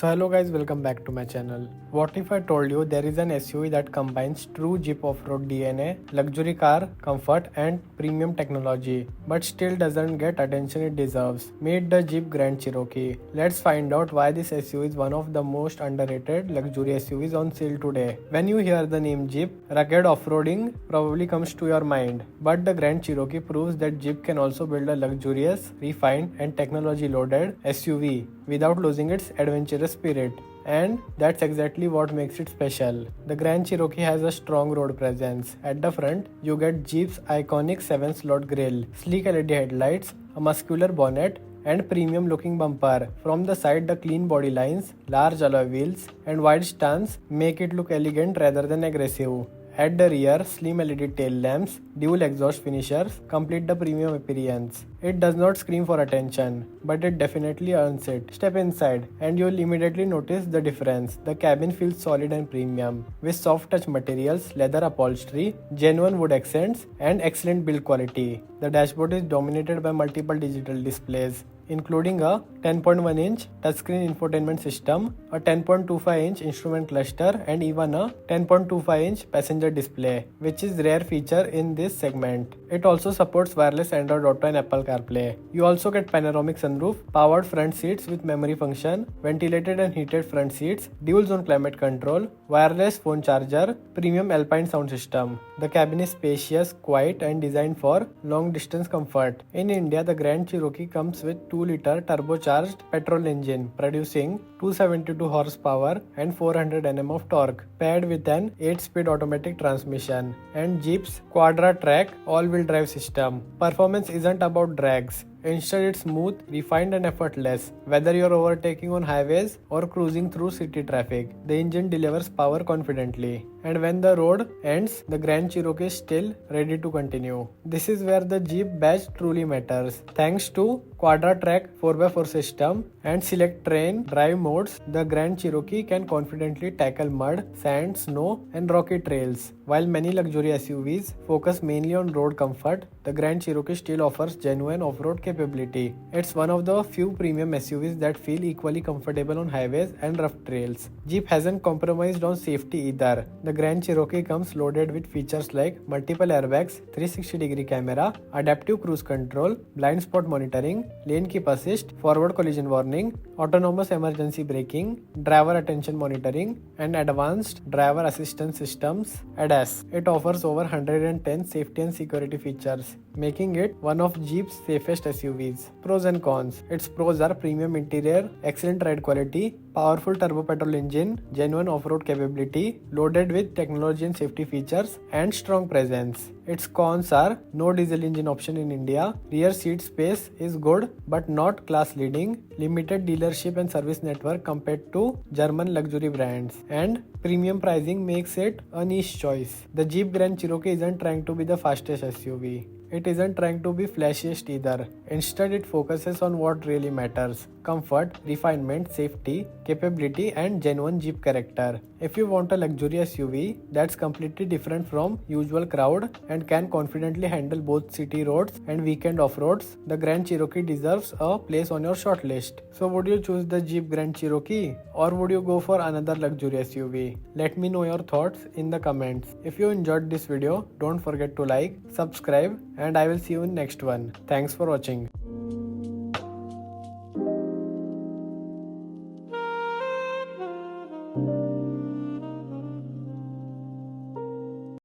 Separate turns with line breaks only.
So hello guys, welcome back to my channel. What if I told you there is an SUV that combines true Jeep off-road DNA, luxury car, comfort and premium technology, but still doesn't get attention it deserves? Meet the Jeep Grand Cherokee. Let's find out why this SUV is one of the most underrated luxury SUVs on sale today. When you hear the name Jeep, rugged off-roading probably comes to your mind, but the Grand Cherokee proves that Jeep can also build a luxurious, refined and technology-loaded SUV without losing its adventurous spirit. And that's exactly what makes it special. The Grand Cherokee has a strong road presence. At the front, you get Jeep's iconic 7-slot grille, sleek LED headlights, a muscular bonnet, and premium looking bumper. From the side, the clean body lines, large alloy wheels, and wide stance make it look elegant rather than aggressive. At the rear, slim LED tail lamps, dual exhaust finishers complete the premium appearance. It does not scream for attention, but it definitely earns it. Step inside and you'll immediately notice the difference. The cabin feels solid and premium, with soft touch materials, leather upholstery, genuine wood accents, and excellent build quality. The dashboard is dominated by multiple digital displays, including a 10.1-inch touchscreen infotainment system, a 10.25-inch instrument cluster, and even a 10.25-inch passenger display, which is rare feature in this segment. It also supports wireless Android Auto and Apple CarPlay. You also get panoramic sunroof, powered front seats with memory function, ventilated and heated front seats, dual zone climate control, wireless phone charger, premium Alpine sound system. The cabin is spacious, quiet, and designed for long distance comfort. In India, the Grand Cherokee comes with 2-liter turbocharged petrol engine producing 272 horsepower and 400 Nm of torque, paired with an 8-speed automatic transmission and Jeep's Quadra-Track all-wheel drive system. Performance isn't about drags. Instead, it's smooth, refined and effortless. Whether you're overtaking on highways or cruising through city traffic, the engine delivers power confidently. And when the road ends, the Grand Cherokee is still ready to continue. This is where the Jeep badge truly matters. Thanks to Quadra-Track 4x4 system and select terrain drive modes, the Grand Cherokee can confidently tackle mud, sand, snow and rocky trails. While many luxury SUVs focus mainly on road comfort, the Grand Cherokee still offers genuine off-road capability. It's one of the few premium SUVs that feel equally comfortable on highways and rough trails. Jeep hasn't compromised on safety either. The Grand Cherokee comes loaded with features like multiple airbags, 360-degree camera, adaptive cruise control, blind spot monitoring, lane keep assist, forward collision warning, autonomous emergency braking, driver attention monitoring, and advanced driver assistance systems (ADAS). It offers over 110 safety and security features, making it one of Jeep's safest SUVs. Pros and cons. Its pros are premium interior, excellent ride quality, powerful turbo petrol engine, genuine off-road capability, loaded with technology and safety features, and strong presence. Its cons are no diesel engine option in India, rear seat space is good but not class leading, limited dealership and service network compared to German luxury brands, and premium pricing makes it a niche choice. The Jeep Grand Cherokee isn't trying to be the fastest SUV. It isn't trying to be flashiest either. Instead, it focuses on what really matters: comfort, refinement, safety, capability, and genuine Jeep character. If you want a luxury SUV that's completely different from usual crowd and can confidently handle both city roads and weekend off-roads, the Grand Cherokee deserves a place on your shortlist. So would you choose the Jeep Grand Cherokee or would you go for another luxury SUV? Let me know your thoughts in the comments. If you enjoyed this video, don't forget to like, subscribe, and I will see you in next one. Thanks for watching.